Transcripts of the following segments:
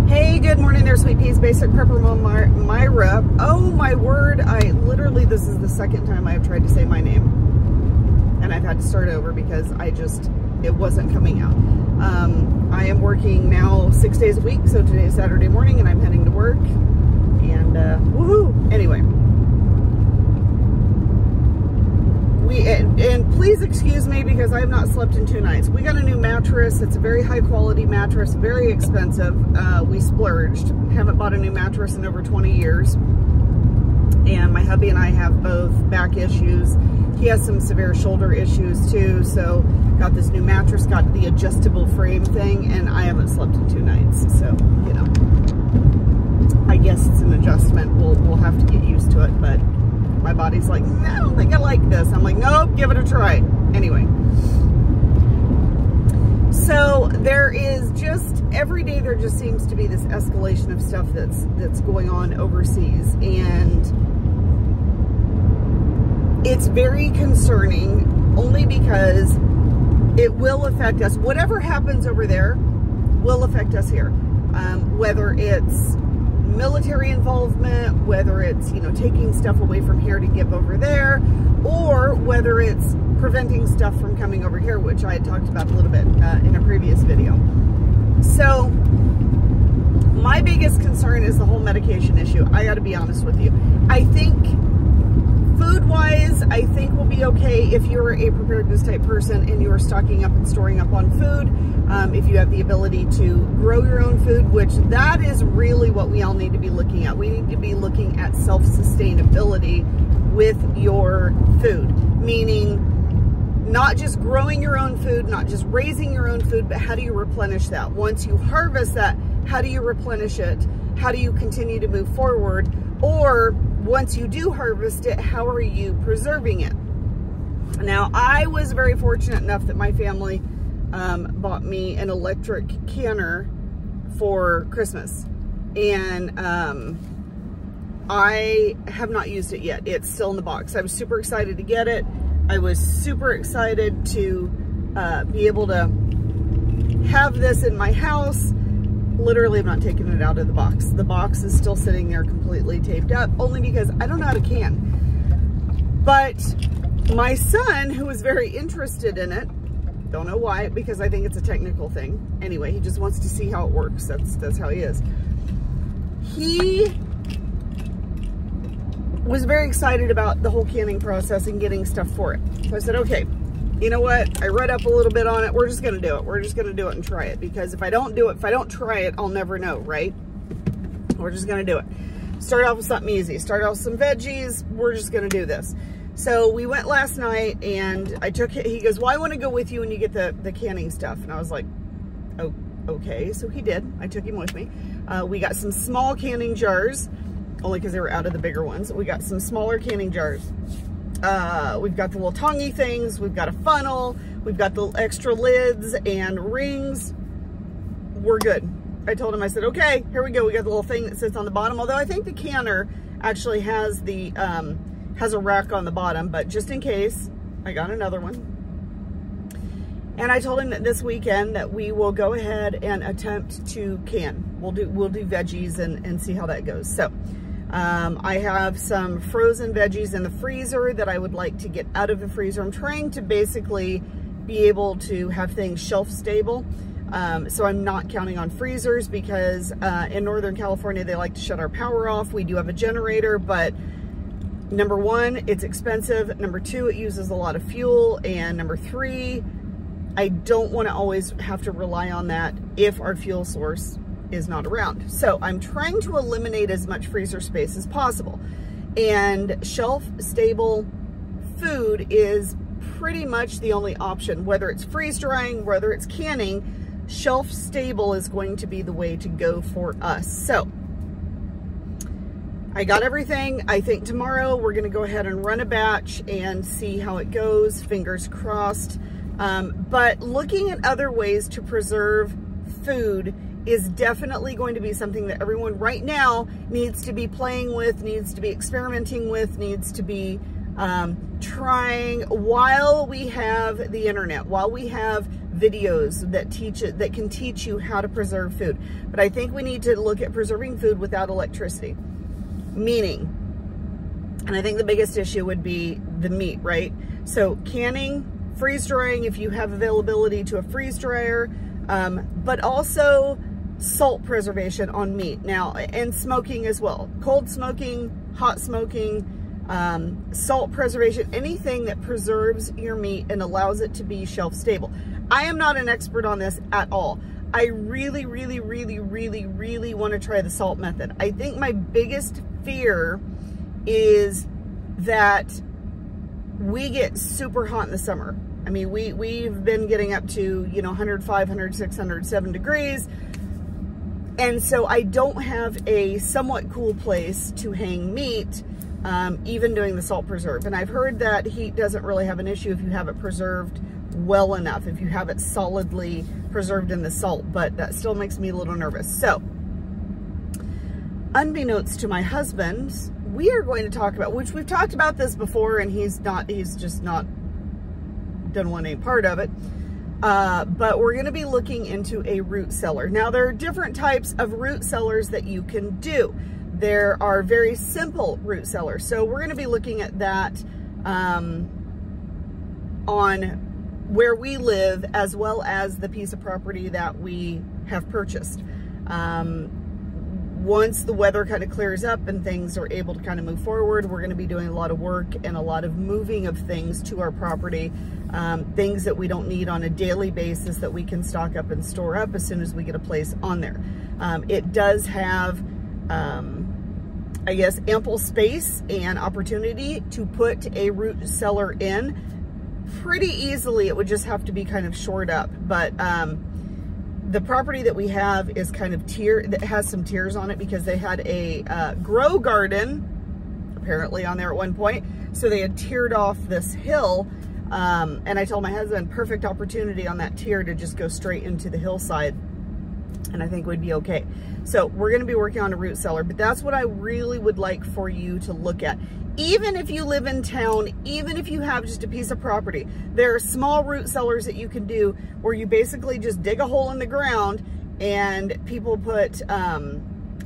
Hey, good morning there, Sweet Peas. Basic Prepper Mom Myra. Oh my word, this is the second time I have tried to say my name. And I've had to start over because it wasn't coming out. I am working now 6 days a week, so today is Saturday morning and I'm heading to work. And woohoo! Anyway. And please excuse me because I have not slept in 2 nights. We got a new mattress. It's a very high quality mattress, very expensive. We splurged. Haven't bought a new mattress in over 20 years. And my hubby and I have both back issues. He has some severe shoulder issues too. So got this new mattress, got the adjustable frame thing, and I haven't slept in 2 nights. So, you know, I guess it's an adjustment. We'll have to get used to it, but my body's like, no, I don't think I like this. I'm like, nope, give it a try. Anyway. So there is just, every day there just seems to be this escalation of stuff that's going on overseas. And it's very concerning only because it will affect us. Whatever happens over there will affect us here. Whether it's military involvement, whether it's, you know, taking stuff away from here to give over there, or whether it's preventing stuff from coming over here, which I had talked about a little bit in a previous video. So my biggest concern is the whole medication issue. I got to be honest with you. I think food-wise, I think we'll be okay if you're a preparedness type person and you're stocking up and storing up on food. If you have the ability to grow your own food, which that is really what we all need to be looking at. We need to be looking at self-sustainability with your food, meaning not just growing your own food, not just raising your own food, but how do you replenish that? Once you harvest that, how do you replenish it? How do you continue to move forward? Or once you do harvest it, how are you preserving it? Now, I was very fortunate enough that my family bought me an electric canner for Christmas. And I have not used it yet. It's still in the box. I was super excited to get it. I was super excited to be able to have this in my house. Literally, I'm not taking it out of the box. The box is still sitting there completely taped up, only because I don't know how to can. But my son, who was very interested in it, don't know why, because I think it's a technical thing. Anyway, he just wants to see how it works. That's how he is. He was very excited about the whole canning process and getting stuff for it. So I said, okay, you know what? I read up a little bit on it. We're just going to do it. We're just going to do it and try it, because if I don't do it, if I don't try it, I'll never know, right? We're just going to do it. Start off with something easy. Start off with some veggies. We're just going to do this. So we went last night and I took it. He goes, well, I want to go with you when you get the canning stuff. And I was like, oh, okay. So he did. I took him with me. We got some small canning jars, only because they were out of the bigger ones. We got some smaller canning jars. We've got the little tongy things. We've got a funnel. We've got the extra lids and rings. We're good. I told him, I said, okay, here we go. We got the little thing that sits on the bottom. Although I think the canner actually has the, has a rack on the bottom, but just in case, I got another one. And I told him that this weekend that we will go ahead and attempt to can. We'll do veggies and see how that goes. So I have some frozen veggies in the freezer that I would like to get out of the freezer. I'm trying to basically be able to have things shelf stable. So I'm not counting on freezers because in Northern California, they like to shut our power off. We do have a generator, but number one, it's expensive. Number two, it uses a lot of fuel. And number three, I don't want to always have to rely on that if our fuel source is not around. So I'm trying to eliminate as much freezer space as possible. And shelf-stable food is pretty much the only option. Whether it's freeze-drying, whether it's canning, shelf-stable is going to be the way to go for us. So I got everything. I think tomorrow we're going to go ahead and run a batch and see how it goes. Fingers crossed. But looking at other ways to preserve food is definitely going to be something that everyone right now needs to be playing with, needs to be experimenting with, needs to be trying while we have the internet, while we have videos that can teach you how to preserve food. But I think we need to look at preserving food without electricity. Meaning, and I think the biggest issue would be the meat, right? So canning, freeze drying if you have availability to a freeze dryer, but also salt preservation on meat now, and smoking as well. Cold smoking, hot smoking, salt preservation, anything that preserves your meat and allows it to be shelf stable. I am not an expert on this at all. I really, really, really, really, really want to try the salt method. I think my biggest fear is that we get super hot in the summer. I mean, we've been getting up to, you know, 105, 106, 107 degrees. And so I don't have a somewhat cool place to hang meat, even doing the salt preserve. And I've heard that heat doesn't really have an issue if you have it preserved well enough, if you have it solidly preserved in the salt, but that still makes me a little nervous. So, unbeknownst to my husband, we are going to talk about, which we've talked about this before, and he's just not done want any part of it. But we're going to be looking into a root cellar. Now, there are different types of root cellars that you can do. There are very simple root cellars. So we're going to be looking at that on where we live, as well as the piece of property that we have purchased. Once the weather kind of clears up and things are able to kind of move forward, we're going to be doing a lot of work and a lot of moving of things to our property, things that we don't need on a daily basis that we can stock up and store up as soon as we get a place on there. It does have, I guess, ample space and opportunity to put a root cellar in pretty easily. It would just have to be kind of shored up, but the property that we have is kind of that has some tiers on it because they had a grow garden apparently on there at one point. So they had tiered off this hill, and I told my husband, perfect opportunity on that tier to just go straight into the hillside, and I think we'd be okay. So we're going to be working on a root cellar, but that's what I really would like for you to look at. Even if you live in town, even if you have just a piece of property, there are small root cellars that you can do where you basically just dig a hole in the ground, and people put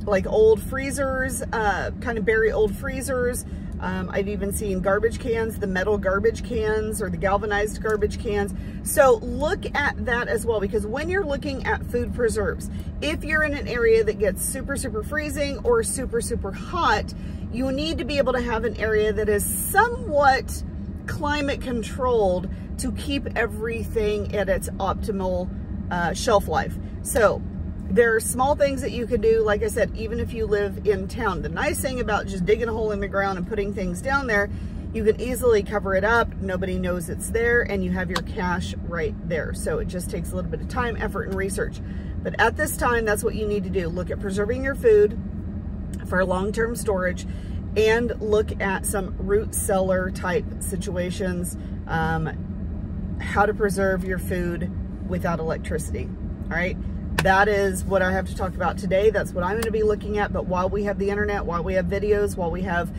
like old freezers, kind of bury old freezers. I've even seen garbage cans, the metal garbage cans or the galvanized garbage cans. So look at that as well, because when you're looking at food preserves, if you're in an area that gets super, super freezing or super, super hot, you need to be able to have an area that is somewhat climate controlled to keep everything at its optimal shelf life. So there are small things that you can do, like I said, even if you live in town. The nice thing about just digging a hole in the ground and putting things down there, you can easily cover it up, nobody knows it's there, and you have your cache right there. So it just takes a little bit of time, effort, and research. But at this time, that's what you need to do. Look at preserving your food for long-term storage, and look at some root cellar type situations, how to preserve your food without electricity. All right, that is what I have to talk about today. That's what I'm going to be looking at. But while we have the internet, while we have videos, while we have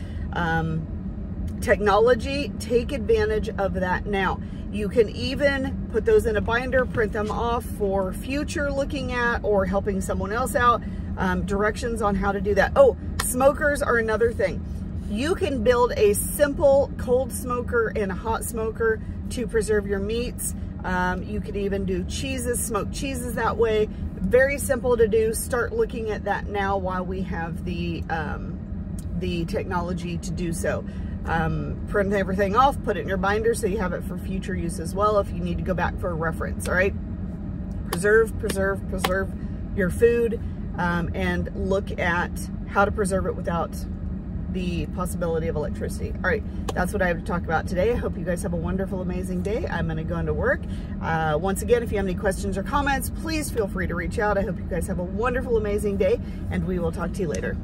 technology, take advantage of that now. You can even put those in a binder, print them off for future looking at or helping someone else out. Directions on how to do that. Oh, smokers are another thing. You can build a simple cold smoker and a hot smoker to preserve your meats. You could even do cheeses, smoked cheeses that way. Very simple to do. Start looking at that now while we have the technology to do so. Print everything off, put it in your binder so you have it for future use as well if you need to go back for a reference. All right, preserve your food, and look at how to preserve it without the possibility of electricity. All right, that's what I have to talk about today. I hope you guys have a wonderful, amazing day. I'm going to go into work. Once again, if you have any questions or comments, please feel free to reach out. I hope you guys have a wonderful, amazing day, and we will talk to you later.